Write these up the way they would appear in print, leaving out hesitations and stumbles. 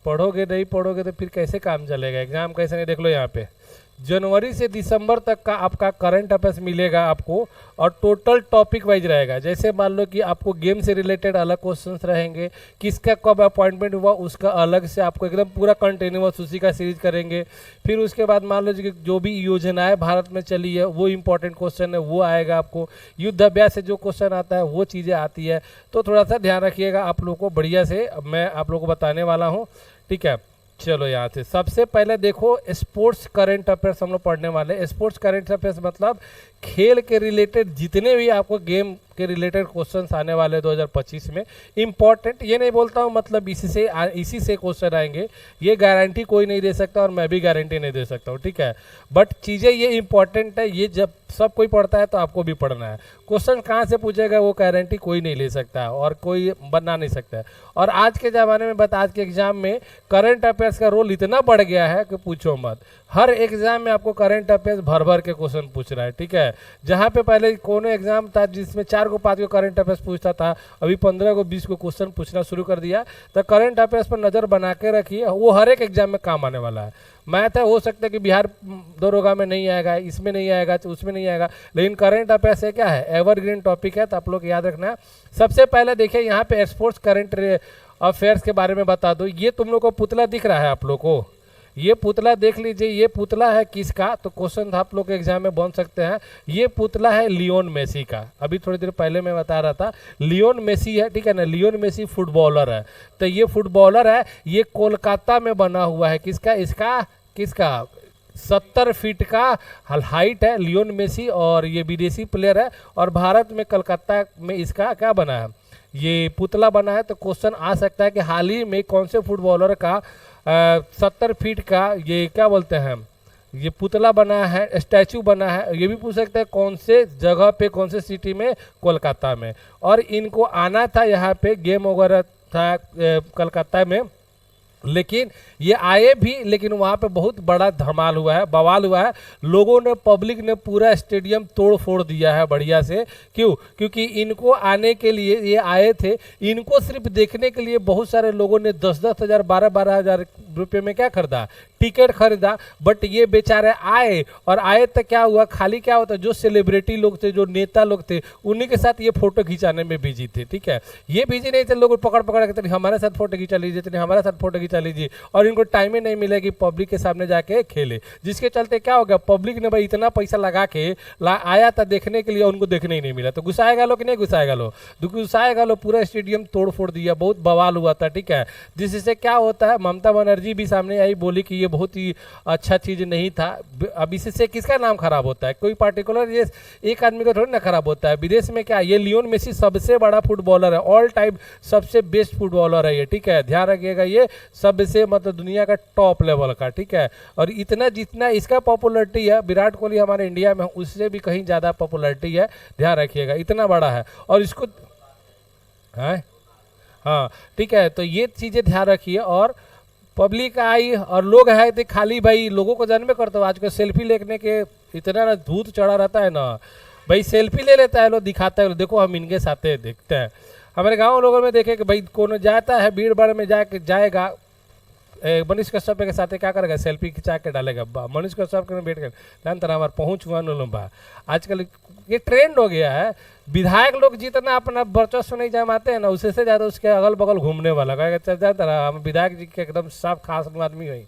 पढ़ोगे नहीं पढ़ोगे तो फिर कैसे काम चलेगा, एग्जाम कैसे नहीं। देख लो यहाँ पे जनवरी से दिसंबर तक का आपका करंट अफेयर्स मिलेगा आपको, और टोटल टॉपिक वाइज रहेगा। जैसे मान लो कि आपको गेम से रिलेटेड अलग क्वेश्चंस रहेंगे, किसका कब अपॉइंटमेंट हुआ उसका अलग से आपको एकदम पूरा कंटिन्यूअस उसी का सीरीज करेंगे। फिर उसके बाद मान लो कि जो भी योजनाएं भारत में चली है वो इंपॉर्टेंट क्वेश्चन है वो आएगा आपको, युद्ध अभ्यास से जो क्वेश्चन आता है वो चीज़ें आती है। तो थोड़ा सा ध्यान रखिएगा आप लोग को, बढ़िया से मैं आप लोग को बताने वाला हूँ, ठीक है। चलो यहाँ से सबसे पहले देखो स्पोर्ट्स करंट अफेयर्स हम लोग पढ़ने वाले हैं। स्पोर्ट्स करंट अफेयर्स मतलब खेल के रिलेटेड जितने भी आपको गेम के रिलेटेड क्वेश्चंस आने वाले 2025 में इंपॉर्टेंट, ये नहीं बोलता हूँ मतलब इसी से क्वेश्चन आएंगे, ये गारंटी कोई नहीं दे सकता और मैं भी गारंटी नहीं दे सकता हूँ, ठीक है। बट चीज़ें ये इंपॉर्टेंट है, ये जब सब कोई पढ़ता है तो आपको भी पढ़ना है। क्वेश्चन कहाँ से पूछेगा वो गारंटी कोई नहीं ले सकता है और कोई बना नहीं सकता है। और आज के ज़माने में आज के एग्जाम में करंट अफेयर्स का रोल इतना बढ़ गया है कि पूछो मत। हर एग्जाम में आपको करंट अफेयर्स भर भर के क्वेश्चन पूछ रहा है, ठीक है। जहाँ पे पहले कोनो एग्जाम था जिसमें 4 को 5 को करंट अफेयर्स पूछता था, अभी 15 को 20 को क्वेश्चन पूछना शुरू कर दिया। तो करंट अफेयर्स पर नज़र बना के रखिए, वो हर एक एग्जाम में काम आने वाला है। मैथ है, हो सकता है कि बिहार दरोगा में नहीं आएगा, इसमें नहीं आएगा, उसमें नहीं आएगा, लेकिन करंट अफेयर्स है क्या है, एवरग्रीन टॉपिक है, तो आप लोग याद रखना है। सबसे पहले देखिए यहाँ पे स्पोर्ट्स करंट अफेयर्स के बारे में बता दो। ये तुम लोग को पुतला दिख रहा है आप लोग को, ये पुतला देख लीजिए, ये पुतला है किसका, तो क्वेश्चन आप लोग के एग्जाम में बन सकते हैं। ये पुतला है लियोन मेसी का, अभी थोड़ी देर पहले मैं बता रहा था, लियोन मेसी है, ठीक है ना। लियोन मेसी फुटबॉलर है, तो ये फुटबॉलर है, ये कोलकाता में बना हुआ है। किसका 70 फीट का हाइट है लियोन मेसी, और ये विदेशी प्लेयर है, और भारत में कलकत्ता में इसका क्या बना है, ये पुतला बना है। तो क्वेश्चन आ सकता है कि हाल ही में कौन से फुटबॉलर का 70 फीट का ये क्या बोलते हैं, ये पुतला बना है, स्टैचू बना है। ये भी पूछ सकते हैं कौन से जगह पे, कौन से सिटी में, कोलकाता में। और इनको आना था यहाँ पे, गेम वगैरह था कलकत्ता में, लेकिन ये आए भी, लेकिन वहाँ पे बहुत बड़ा धमाल हुआ है, बवाल हुआ है। लोगों ने, पब्लिक ने पूरा स्टेडियम तोड़ फोड़ दिया है बढ़िया से। क्यों? क्योंकि इनको आने के लिए ये आए थे, इनको सिर्फ देखने के लिए बहुत सारे लोगों ने 10-10 हज़ार 12-12 हज़ार रुपये में क्या खरीदा, टिकट खरीदा। बट ये बेचारे आए, और आए तो क्या हुआ, खाली क्या होता, जो सेलिब्रिटी लोग थे, जो नेता लोग थे, उन्हीं के साथ ये फोटो खिंचाने में बिजी थे, ठीक है। ये बिजी नहीं थे, लोग पकड़ के हमारे साथ फोटो खिंचा लीजिए, हमारे साथ फोटो खिंचा लीजिए, और इनको टाइम ही नहीं मिला कि पब्लिक के सामने जाके खेले। जिसके चलते क्या हो गया, पब्लिक ने भाई इतना पैसा लगा के आया था देखने के लिए, उनको देखने ही नहीं मिला। तो गुस्साएगा लो कि नहीं गुस्साएगा लो, गुस्साएगा लो। पूरा स्टेडियम तोड़ फोड़ दिया, बहुत बवाल हुआ था, ठीक है। जिससे क्या होता है, ममता बनर्जी भी सामने आई, बोली कि ये बहुत ही अच्छा चीज नहीं था। अब इससे किसका नाम खराब होता है, कोई पार्टिकुलर ये एक आदमी का थोड़ी ना खराब होता है। विदेश में क्या, ये लियोन मेसी सबसे बड़ा फुटबॉलर है, ऑल टाइम सबसे बेस्ट फुटबॉलर है ये, ठीक है। ध्यान रखिएगा, ये सबसे मतलब दुनिया का टॉप लेवल का, ठीक है। और इतना जितना इसका पॉपुलरिटी है, विराट कोहली हमारे इंडिया में, उससे भी कहीं ज़्यादा पॉपुलरिटी है, ध्यान रखिएगा, इतना बड़ा है। और इसको हाँ ठीक है, तो ये चीज़ें ध्यान रखिए। और पब्लिक आई और लोग है तो खाली भाई लोगों को जानबे करते हो, आजकल सेल्फी लेने के इतना ना धूत चढ़ा रहता है ना भाई, सेल्फी ले लेता है, लोग दिखाता है, देखो हम इनके साथ देखते हैं। हमारे गांव लोगों में देखे कि भाई कौन जाता है भीड़ भाड़ में जाएगा, मनीष कश्यप के साथ क्या करेगा, सेल्फी खिंचा के डालेगा। मनीष कश्यप के बैठ कर जान तरह हमारे पहुँच हुआ लंबा, आजकल ये ट्रेंड हो गया है। विधायक लोग जितना अपना वर्चस्व नहीं जमाते हैं ना, उससे से ज़्यादा उसके अगल बगल घूमने वाला कहेगा चल तरह हम विधायक जी के एकदम साफ खास आदमी हुई,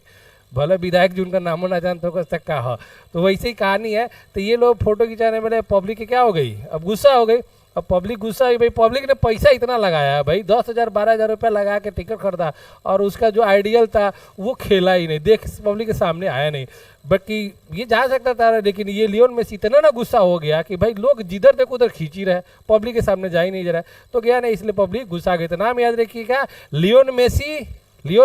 भले विधायक जी उनका नामो ना जानते हो तक का हो। तो वैसे ही कहानी है। तो ये लोग फोटो खिंचाने वाले पब्लिक की क्या हो गई, अब गुस्सा हो गई। अब पब्लिक गुस्सा हुई, भाई पब्लिक ने पैसा इतना लगाया है भाई, 10,000 12,000 रुपया लगा के टिकट खरीदा, और उसका जो आइडियल था वो खेला ही नहीं, देख पब्लिक के सामने आया नहीं। बाकी ये जा सकता था, लेकिन ये लियोन मेसी इतना ना गुस्सा हो गया कि भाई लोग जिधर देखो उधर खींची रहे, पब्लिक के सामने जा ही नहीं जा रहा, तो गया नहीं, इसलिए पब्लिक गुस्सा गई। तो नाम याद रखिएगा, लियोन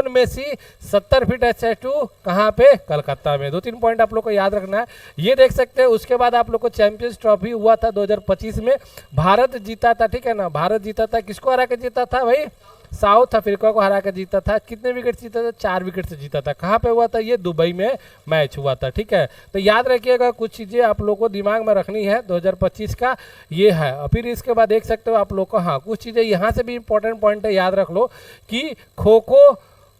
मेसी 70 फीट स्टैचू कहाँ पे, कलकत्ता में। 2-3 पॉइंट आप लोग को याद रखना है, ये देख सकते हैं। उसके बाद आप लोग को चैंपियंस ट्रॉफी हुआ था 2025 में, भारत जीता था, ठीक है ना। भारत जीता था, किसको हरा के जीता था भाई, साउथ अफ्रीका को हरा के जीता था। कितने विकेट जीता था, 4 विकेट से जीता था। कहाँ पे हुआ था, ये दुबई में मैच हुआ था, ठीक है। तो याद रखिएगा, कुछ चीज़ें आप लोग को दिमाग में रखनी है 2025 का ये है। और फिर इसके बाद देख सकते हो आप लोग को, हाँ कुछ चीज़ें यहाँ से भी इंपॉर्टेंट पॉइंट है, याद रख लो कि खो खो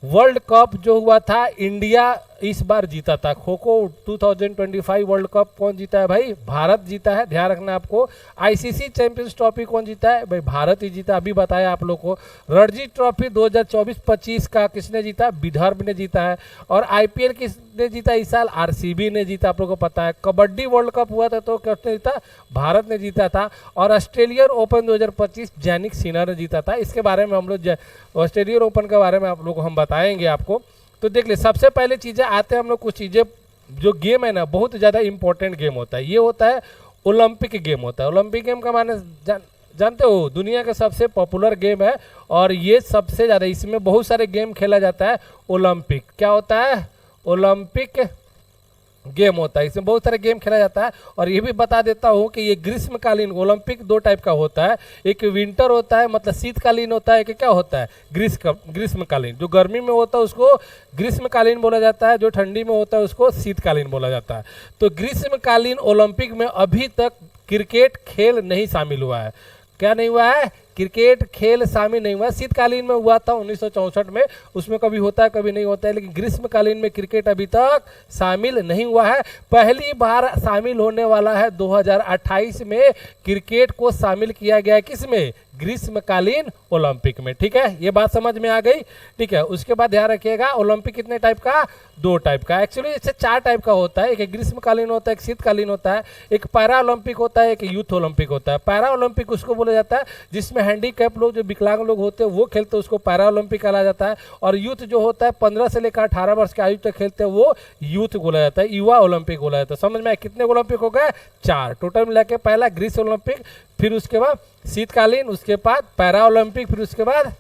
वर्ल्ड कप जो हुआ था इंडिया इस बार जीता था। खो खो 2025 वर्ल्ड कप कौन जीता है भाई? भारत जीता है, ध्यान रखना आपको। आईसीसी चैंपियंस ट्रॉफी कौन जीता है भाई? भारत ही जीता, अभी बताया आप लोग को। रणजी ट्रॉफी 2024-25 का किसने जीता? विदर्भ ने जीता है। और आईपीएल किसने जीता इस साल? आरसीबी ने जीता, आप लोग को पता है। कबड्डी वर्ल्ड कप हुआ था तो किसने जीता? भारत ने जीता था। और ऑस्ट्रेलियन ओपन 2025 जैनिक सिन्हा ने जीता था। इसके बारे में हम लोग ऑस्ट्रेलियन ओपन के बारे में आप लोग हम बताएंगे आपको। तो देख ले, सबसे पहले चीज़ें आते हैं हम लोग, कुछ चीज़ें जो गेम है ना बहुत ज़्यादा इंपॉर्टेंट गेम होता है। ये होता है ओलंपिक गेम होता है। ओलंपिक गेम का माने जानते हो, दुनिया का सबसे पॉपुलर गेम है और ये सबसे ज़्यादा, इसमें बहुत सारे गेम खेला जाता है। ओलंपिक क्या होता है? ओलंपिक गेम होता है, इसमें बहुत सारे गेम खेला जाता है। और ये भी बता देता हूँ कि ये ग्रीष्मकालीन ओलंपिक दो टाइप का होता है। एक विंटर होता है, मतलब शीतकालीन होता है। एक क्या होता है? ग्रीष्मकालीन। जो गर्मी में होता है उसको ग्रीष्मकालीन बोला जाता है, जो ठंडी में होता है उसको शीतकालीन बोला जाता है। तो ग्रीष्मकालीन ओलंपिक में अभी तक क्रिकेट खेल नहीं शामिल हुआ है। क्या नहीं हुआ है? क्रिकेट खेल शामिल नहीं हुआ। शीतकालीन में हुआ था 1964 में, उसमें कभी होता है कभी नहीं होता है, लेकिन ग्रीष्मकालीन में क्रिकेट अभी तक शामिल नहीं हुआ है। पहली बार शामिल होने वाला है 2028 में। क्रिकेट को शामिल किया गया है किसमें? ग्रीष्मकालीन ओलंपिक में। ठीक है, ये बात समझ में आ गई। ठीक है, उसके बाद ध्यान रखिएगा, ओलंपिक कितने टाइप का? दो टाइप का। एक्चुअली इससे चार टाइप का होता है। एक ग्रीष्मकालीन होता है, एक शीतकालीन होता है, एक पैरा ओलंपिक होता है, एक यूथ ओलंपिक होता है। पैरा ओलंपिक उसको बोला जाता है जिसमें हैंडीकैप लोग, जो विकलांग लोग होते हैं वो खेलते हैं, उसको पैरा ओलंपिक कहा जाता है। और यूथ जो होता है 15 से लेकर 18 वर्ष के आयु तक खेलते हैं वो यूथ बोला जाता है, युवा ओलंपिक बोला जाता है। समझ में? कितने ओलंपिक हो गए? चार टोटल मिला के। पहला ग्रीष्म ओलंपिक, फिर उसके बाद शीतकालीन, उसके बाद पैरा ओलंपिक, फिर उसके बाद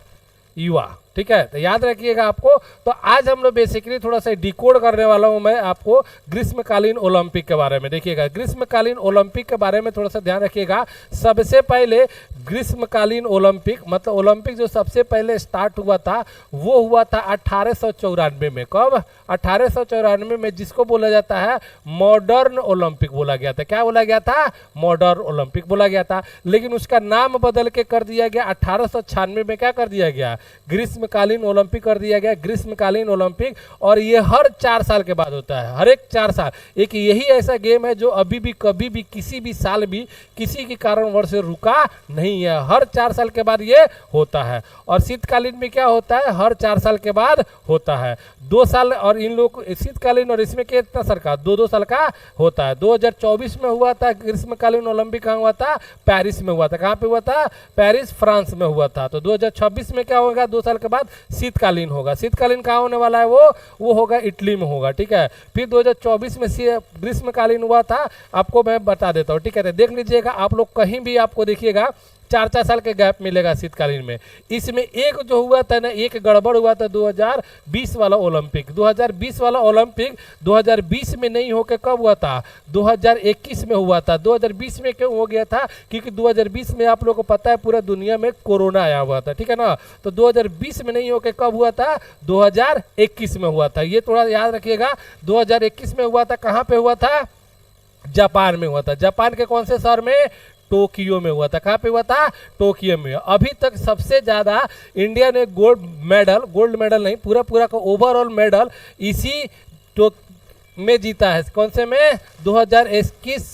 युवा। ठीक है, तो याद रखिएगा आपको। तो आज हम लोग बेसिकली थोड़ा सा डिकोड करने वाला हूं मैं आपको ग्रीष्मकालीन ओलंपिक के बारे में। देखिएगा, ग्रीष्मकालीन ओलंपिक के बारे में थोड़ा सा ध्यान रखिएगा। सबसे पहले ग्रीष्मकालीन ओलंपिक, मतलब ओलंपिक जो सबसे पहले स्टार्ट हुआ था वो हुआ था 1894 में। कब? 1894 में, जिसको बोला जाता है मॉडर्न ओलंपिक बोला गया था। क्या बोला गया था? मॉडर्न ओलंपिक बोला गया था। लेकिन उसका नाम बदल के कर दिया गया 1896 में। क्या कर दिया गया? ग्रीष्मकालीन ओलंपिक कर दिया गया, ग्रीष्मकालीन ओलंपिक। और ये हर 4 साल के बाद होता है, हर एक 4 साल। एक यही ऐसा गेम है जो अभी भी कभी भी किसी भी साल भी किसी के कारणवश से रुका नहीं है, हर 4 साल के बाद ये होता है। और शीतकालीन में क्या होता है? हर 4 साल के बाद होता है, 2 साल। और इन लोग शीतकालीन और इसमें कितना साल का? 2-2 साल का होता है। 2024 में हुआ था ग्रीष्मकालीन ओलंपिक। कहाँ हुआ था? पेरिस में हुआ था। कहाँ पे हुआ था? पेरिस, फ्रांस में हुआ था। तो 2026 में क्या होगा? 2 साल के बाद शीतकालीन होगा। शीतकालीन कहाँ होने वाला है? वो होगा इटली में होगा। ठीक है, फिर 2024 में ग्रीष्मकालीन हुआ था, आपको मैं बता देता हूँ। ठीक है, देख लीजिएगा आप लोग, कहीं भी आपको देखिएगा 4-4 साल के गैप मिलेगा शीतकालीन में। इसमें एक जो हुआ था ना, एक गड़बड़ हुआ था 2020 वाला ओलंपिक। 2020 वाला ओलंपिक 2020 में नहीं होकर कब हुआ था? 2021 में हुआ था। 2020 में क्यों हो गया था? क्योंकि 2020 में आप लोगों को पता है पूरा दुनिया में कोरोना आया हुआ था। ठीक है ना, तो 2020 में नहीं होकर कब हुआ था? 2021 में हुआ था। ये थोड़ा याद रखिएगा, 2021 में हुआ था। कहाँ पे हुआ था? जापान में हुआ था। जापान के कौन से शहर में? टोक्यो में हुआ था। कहाँ पे हुआ था? टोक्यो में। अभी तक सबसे ज़्यादा इंडिया ने गोल्ड मेडल नहीं, पूरा का ओवरऑल मेडल इसी में जीता है। कौन से में? 2021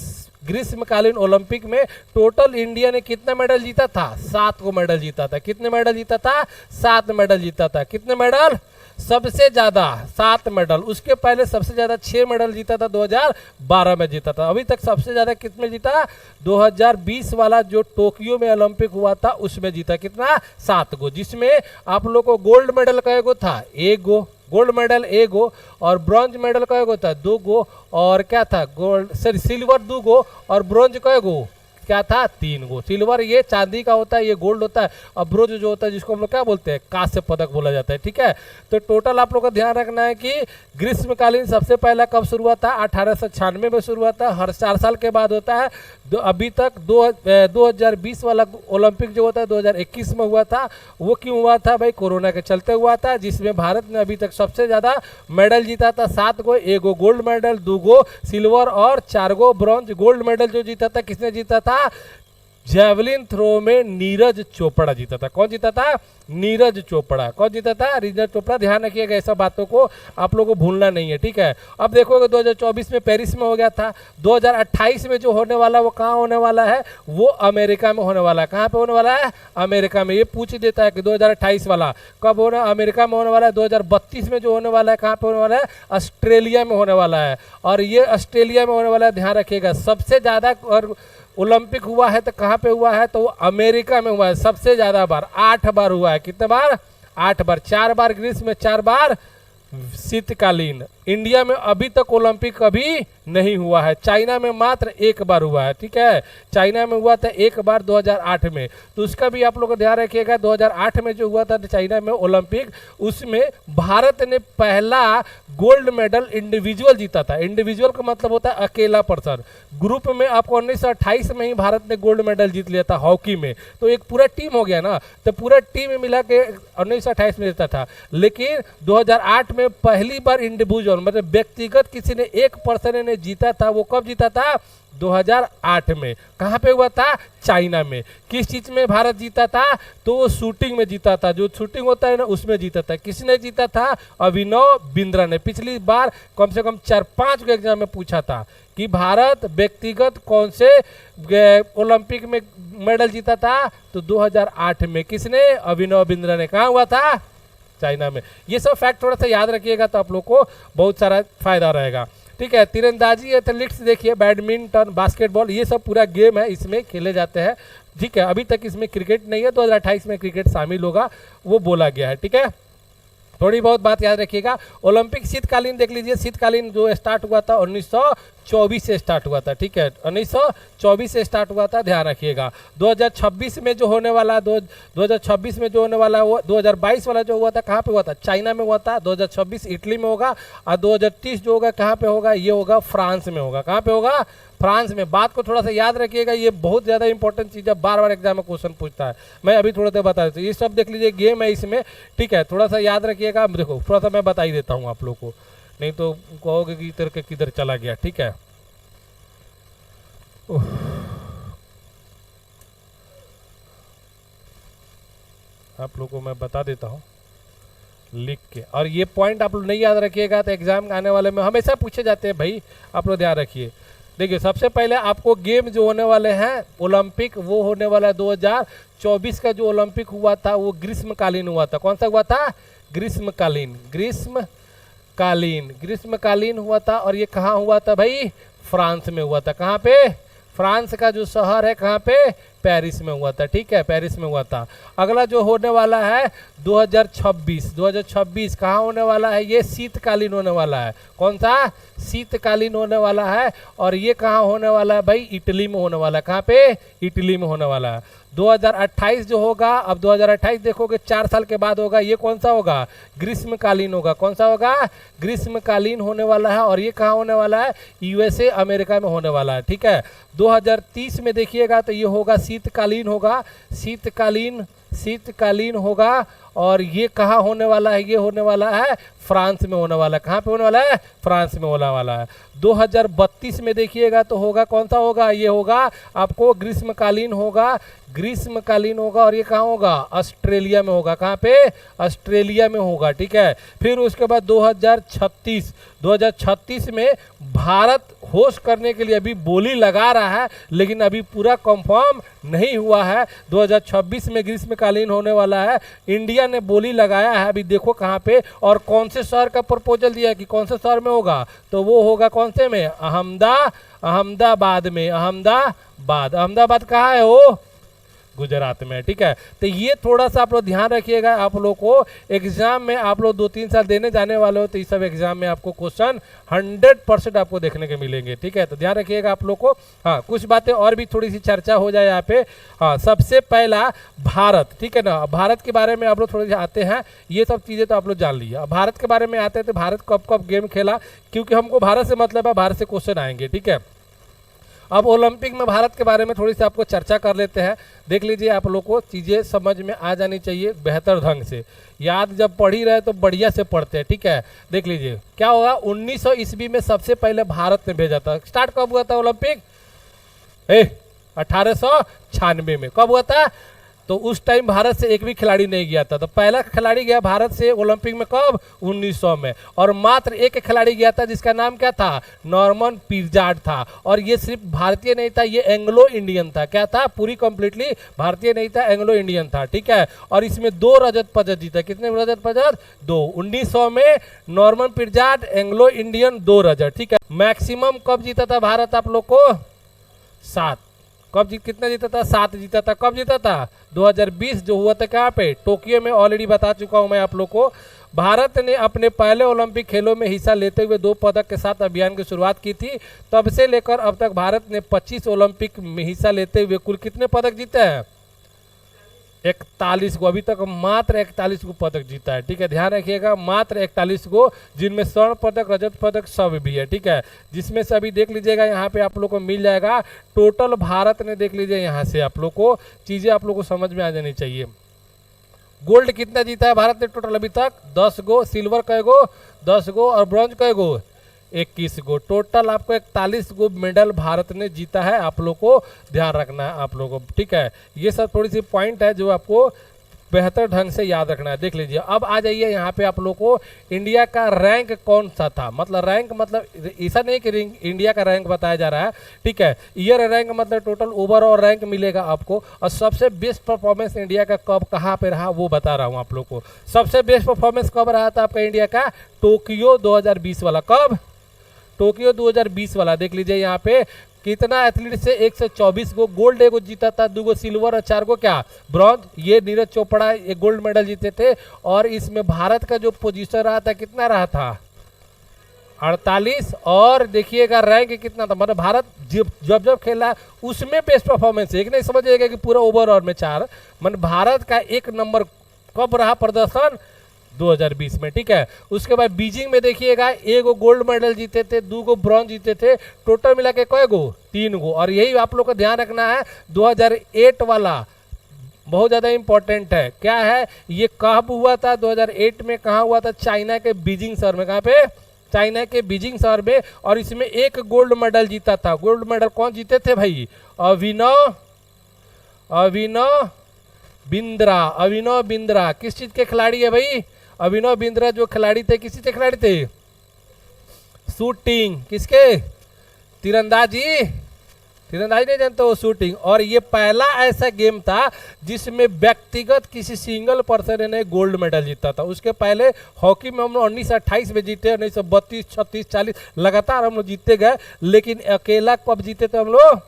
ग्रीष्मकालीन ओलंपिक में टोटल इंडिया ने कितना मेडल जीता था? 7 को मेडल जीता था। कितने मेडल जीता था? 7 मेडल जीता था। कितने मेडल? सबसे ज्यादा 7 मेडल। उसके पहले सबसे ज्यादा 6 मेडल जीता था, 2012 में जीता था। अभी तक सबसे ज्यादा कितने जीता? 2020 वाला जो टोक्यो में ओलंपिक हुआ था उसमें जीता। कितना? 7 गो, जिसमें आप लोग को गोल्ड मेडल कई गो था? 1 गो गोल्ड मेडल, 1 गो। और ब्रॉन्ज मेडल कई गो था? 2 गो। और क्या था? सिल्वर 2 गो। और ब्रॉन्ज कई गो? क्या था? 3 गो। सिल्वर ये चांदी का होता है, ये गोल्ड होता है। और ब्रोंज जो होता है जिसको हम लोग क्या बोलते हैं? कांस्य पदक बोला जाता है। ठीक है, तो टोटल आप लोग को ध्यान रखना है कि ग्रीष्मकालीन सबसे पहला कब शुरू हुआ था? 1896 में शुरू हुआ था, हर 4 साल के बाद होता है। अभी तक 2020 वाला ओलंपिक जो होता है 2021 में हुआ था। वो क्यों हुआ था भाई? कोरोना के चलते हुआ था, जिसमें भारत ने अभी तक सबसे ज़्यादा मेडल जीता था, 7 गो। 1 गो गोल्ड मेडल, 2 गो सिल्वर और 4 गो ब्रॉन्ज। गोल्ड मेडल जो जीता था किसने जीता था? जैवलिन थ्रो में नीरज चोपड़ा जीता था। कौन जीता था? नीरज चोपड़ा। कौन जीता था? नीरज चोपड़ा। ध्यान रखिएगा, ऐसा बातों को आप लोगों को भूलना नहीं है, ठीक है। अब देखोगे 2024 में पेरिस में हो गया था, 2028 में जो होने वाला वो कहाँ होने वाला है? वो अमेरिका में होने वाला है। कहाँ पे होने वाला है? अमेरिका में। ये पूछ देता है कि 2028 वाला कब होना? अमेरिका में होने वाला है। 2032 में जो होने वाला है कहाँ पे होने वाला है? ऑस्ट्रेलिया में होने वाला है। और ये ऑस्ट्रेलिया में होने वाला है, ध्यान रखिएगा। सबसे ज़्यादा और ओलंपिक हुआ है तो कहाँ पे हुआ है? तो वो अमेरिका में हुआ है सबसे ज़्यादा बार, 8 बार हुआ है। कितने बार? 8 बार। 4 बार ग्रीष्म में, 4 बार शीतकालीन। इंडिया में अभी तक ओलंपिक कभी नहीं हुआ है। चाइना में मात्र 1 बार हुआ है, ठीक है। चाइना में हुआ था 1 बार 2008 में, तो उसका भी आप लोग को ध्यान रखिएगा। 2008 में जो हुआ था चाइना में ओलंपिक, उसमें भारत ने पहला गोल्ड मेडल इंडिविजुअल जीता था। इंडिविजुअल का मतलब होता है अकेला पर्सन। ग्रुप में आपको 1928 में ही भारत ने गोल्ड मेडल जीत लिया था हॉकी में, तो एक पूरा टीम हो गया ना, तो पूरा टीम मिला के 1928 में जीता था। लेकिन 2008 में पहली बार इंडिविजुअल मतलब व्यक्तिगत किसी ने, एक पर्सन ने जीता था। वो कब जीता था? 2008 में। कहाँ पे हुआ था? चाइना में। किस चीज में भारत जीता था? तो वो शूटिंग में जीता था। जो शूटिंग होता है ना, उसमें जीता था। किसने जीता था? अभिनव बिंद्रा ने। पिछली बार कम से कम 4-5 के एग्जाम में पूछा था कि भारत व्यक्तिगत कौन से ओलंपिक में मेडल जीता था? तो 2008 में। किसने? अभिनव बिंद्रा ने। कहाँ हुआ था? चाइना में। ये सब फैक्ट थोड़ा सा याद रखिएगा तो आप लोग को बहुत सारा फायदा रहेगा, ठीक है। तीरंदाजी, एथलेटिक्स देखिए, बैडमिंटन, बास्केटबॉल, ये सब पूरा गेम है, इसमें खेले जाते हैं, ठीक है। अभी तक इसमें क्रिकेट नहीं है, 2028 में क्रिकेट शामिल होगा, वो बोला गया है, ठीक है। थोड़ी बहुत बात याद रखिएगा। ओलंपिक शीतकालीन देख लीजिए। शीतकालीन जो स्टार्ट हुआ था 1924 से स्टार्ट हुआ था, ठीक है। 1924 से स्टार्ट हुआ था, ध्यान रखिएगा। 2026 में जो होने वाला, 2026 में जो होने वाला, वो 2022 वाला जो हुआ था कहाँ पे हुआ था? चाइना में हुआ था। 2026 इटली में होगा। और 2030 जो होगा कहाँ पे होगा? ये होगा फ्रांस में होगा। कहाँ पे होगा? फ्रांस में। बात को थोड़ा सा याद रखिएगा, ये बहुत ज़्यादा इंपॉर्टेंट चीज़ है, बार बार एग्जाम में क्वेश्चन पूछता है। मैं अभी थोड़ा देर बता देता हूँ। ये सब देख लीजिए, गेम है इसमें, ठीक है। थोड़ा सा याद रखिएगा। देखो थोड़ा सा मैं बता ही देता हूँ आप लोग को, नहीं तो कहोगे कि इधर के किधर चला गया, ठीक है। आप लोग को मैं बता देता हूँ लिख के। और ये पॉइंट आप लोग नहीं याद रखिएगा तो एग्जाम आने वाले में हमेशा पूछे जाते हैं भाई, आप लोग ध्यान रखिए। देखिए सबसे पहले आपको गेम जो होने वाले हैं ओलंपिक, वो होने वाला है 2024 का जो ओलंपिक हुआ था वो ग्रीष्मकालीन हुआ था। कौन सा हुआ था? ग्रीष्मकालीन। ग्रीष्मकालीन हुआ था। और ये कहाँ हुआ था भाई? फ्रांस में हुआ था। कहाँ पे? फ्रांस का जो शहर है कहाँ पे? पेरिस में हुआ था, ठीक है। पेरिस में हुआ था। अगला जो होने वाला है 2026 कहाँ होने वाला है? ये शीतकालीन होने वाला है। कौन सा? शीतकालीन होने वाला है। और ये कहाँ होने वाला है भाई? इटली में होने वाला है। कहाँ पे? इटली में होने वाला है। 2028 जो होगा, अब 2028 देखोगे 4 साल के बाद होगा, ये कौन सा होगा? ग्रीष्मकालीन होगा। कौन सा होगा? ग्रीष्मकालीन होने वाला है। और ये कहाँ होने वाला है? यूएसए अमेरिका में होने वाला है, ठीक है। 2030 में देखिएगा तो ये होगा शीतकालीन होगा। शीतकालीन होगा। और ये कहाँ होने वाला है? ये होने वाला है फ्रांस में होने वाला है। कहाँ पे होने वाला है? फ्रांस में होने वाला है। 2032 में देखिएगा तो होगा, कौन सा होगा? ये होगा आपको ग्रीष्मकालीन होगा। और ये कहाँ होगा? ऑस्ट्रेलिया में होगा। कहाँ पे? ऑस्ट्रेलिया में होगा, ठीक है। फिर उसके बाद 2036 में भारत होस्ट करने के लिए अभी बोली लगा रहा है, लेकिन अभी पूरा कंफर्म नहीं हुआ है। 2026 में ग्रीष्मकालीन होने वाला है। इंडिया ने बोली लगाया है, अभी देखो कहाँ पे और कौन से शहर का प्रपोजल दिया कि कौन से शहर में होगा, तो वो होगा कौन से में? अहमदाबाद में। अहमदाबाद कहाँ है? वो गुजरात में, ठीक है। तो ये थोड़ा सा आप लोग ध्यान रखिएगा। आप लोग को एग्जाम में, आप लोग 2-3 साल देने जाने वाले हो, तो इस सब एग्जाम में आपको क्वेश्चन 100% आपको देखने के मिलेंगे, ठीक है। तो ध्यान रखिएगा आप लोग को। हाँ, कुछ बातें और भी थोड़ी सी चर्चा हो जाए यहाँ पे। हाँ, सबसे पहला भारत, ठीक है ना। भारत के बारे में आप लोग थोड़े से आते हैं, ये सब चीज़ें तो आप लोग जान लीजिए। भारत के बारे में आते हैं तो भारत कब कब गेम खेला, क्योंकि हमको भारत से मतलब है, भारत से क्वेश्चन आएंगे, ठीक है। अब ओलंपिक में भारत के बारे में थोड़ी सी आपको चर्चा कर लेते हैं। देख लीजिए, आप लोग को चीज़ें समझ में आ जानी चाहिए बेहतर ढंग से। याद जब पढ़ ही रहे तो बढ़िया से पढ़ते हैं, ठीक है। देख लीजिए क्या होगा। 1900 ईस्वी में सबसे पहले भारत ने भेजा था। स्टार्ट कब हुआ था ओलंपिक? 1896 में। कब हुआ था? तो उस टाइम भारत से एक भी खिलाड़ी नहीं गया था। तो पहला खिलाड़ी गया भारत से ओलंपिक में कब? 1900 में। और मात्र एक खिलाड़ी गया था जिसका नाम क्या था? नॉर्मन पिर्जार्ड था। और ये सिर्फ भारतीय नहीं था, ये एंग्लो इंडियन था। क्या था? पूरी कंप्लीटली भारतीय नहीं था, एंग्लो इंडियन था, ठीक है। और इसमें 2 रजत पदक जीता। कितने रजत पदक? 2। 1900 में नॉर्मन पिर्जार्ड, एंग्लो इंडियन, 2 रजत, ठीक है। मैक्सिमम कब जीता था भारत आप लोग को? 7। कितना जीता था? 7 जीता था। कब जीता था? 2020 जो हुआ था कहाँ पे? टोक्यो में। ऑलरेडी बता चुका हूं मैं आप लोग को। भारत ने अपने पहले ओलंपिक खेलों में हिस्सा लेते हुए 2 पदक के साथ अभियान की शुरुआत की थी। तब से लेकर अब तक भारत ने 25 ओलंपिक में हिस्सा लेते हुए कुल कितने पदक जीते हैं? 41 को। अभी तक मात्र 41 को पदक जीता है, ठीक है। ध्यान रखिएगा, मात्र 41 को, जिनमें स्वर्ण पदक, रजत पदक सब भी है, ठीक है। जिसमें से अभी देख लीजिएगा यहाँ पे आप लोग को मिल जाएगा टोटल। भारत ने देख लीजिए यहाँ से आप लोग को चीजें आप लोग को समझ में आ जानी चाहिए। गोल्ड कितना जीता है भारत ने टोटल अभी तक? 10 गो। सिल्वर कै गो? 10 गो। और ब्रॉन्ज कै गो? 21 गो। टोटल आपको 41 गो मेडल भारत ने जीता है। आप लोग को ध्यान रखना है आप लोगों को, ठीक है। ये सब थोड़ी सी पॉइंट है जो आपको बेहतर ढंग से याद रखना है। देख लीजिए, अब आ जाइए यहाँ पे आप लोग को इंडिया का रैंक कौन सा था। मतलब रैंक मतलब ऐसा नहीं कि इंडिया का रैंक बताया जा रहा है, ठीक है। ईयर रैंक मतलब टोटल ओवरऑल रैंक मिलेगा आपको। और सबसे बेस्ट परफॉर्मेंस इंडिया का कब कहाँ पे रहा वो बता रहा हूँ आप लोग को। सबसे बेस्ट परफॉर्मेंस कब रहा था आपका इंडिया का? टोक्यो 2020 वाला। कब? टोक्यो 2020 वाला। देख लीजिए यहाँ पे कितना एथलीट से 124 गो गोल्ड एगो जीता था, 2 गो सिल्वर और 4 गो क्या ब्रॉन्ज। ये नीरज चोपड़ा एक गोल्ड मेडल जीते थे। और इसमें भारत का जो पोजीशन रहा था कितना रहा था? 48। और देखिएगा रैंक कितना था, मतलब भारत जब खेला उसमें बेस्ट परफॉर्मेंस। एक नहीं समझिएगा कि पूरा ओवरऑल में 4, मतलब भारत का 1 नंबर कब रहा प्रदर्शन? 2020 में, ठीक है। उसके बाद बीजिंग में देखिएगा 1 गो गोल्ड मेडल जीते थे, 2 गो ब्रॉन्ज जीते थे। टोटल मिला के कै गो? 3 गो। और यही आप लोग को ध्यान रखना है 2008 वाला बहुत ज़्यादा इंपॉर्टेंट है। क्या है ये? कब हुआ था? 2008 में। कहाँ हुआ था? चाइना के बीजिंग शहर में। कहाँ पे? चाइना के बीजिंग शहर में। और इसमें 1 गोल्ड मेडल जीता था। गोल्ड मेडल कौन जीते थे भाई? अभिनव बिंद्रा। अभिनव बिंद्रा किस चीज के खिलाड़ी है भाई? अभिनव बिंद्रा जो खिलाड़ी थे, किसी के खिलाड़ी थे? शूटिंग। किसके? तीरंदाजी नहीं जानते हो? शूटिंग। और ये पहला ऐसा गेम था जिसमें व्यक्तिगत किसी सिंगल पर्सन ने गोल्ड मेडल जीता था। उसके पहले हॉकी में हम लोग 1928 में जीते, 1932, 36, 40 लगातार हम लोग जीतते गए। लेकिन अकेला कब जीते थे हम लोग?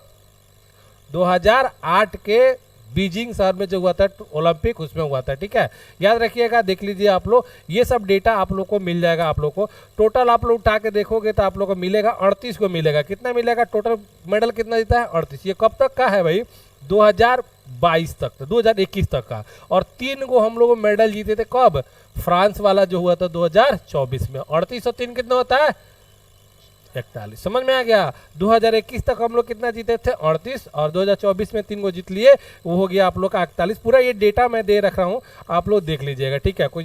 2008 के बीजिंग शहर में जो हुआ था ओलंपिक, उसमें हुआ था, ठीक है। याद रखिएगा, देख लीजिए आप लोग, ये सब डेटा आप लोग को मिल जाएगा। आप लोग को टोटल आप लोग उठा के देखोगे तो आप लोग को मिलेगा 38 को मिलेगा। कितना मिलेगा? टोटल मेडल कितना जीता है? 38। ये कब तक का है भाई? 2022 तक, 2021 तक का। और 3 गो हम लोग मेडल जीते थे। कब? फ्रांस वाला जो हुआ था 2024 में। 38 और 3 कितना होता है? 41। समझ में आ गया? 2021 तक हम लोग कितना जीते थे? 38। और 2024 में 3 गो जीत लिए, वो हो गया आप लोग का 41। पूरा ये डेटा मैं दे रखा हूँ, आप लोग देख लीजिएगा, ठीक है। कोई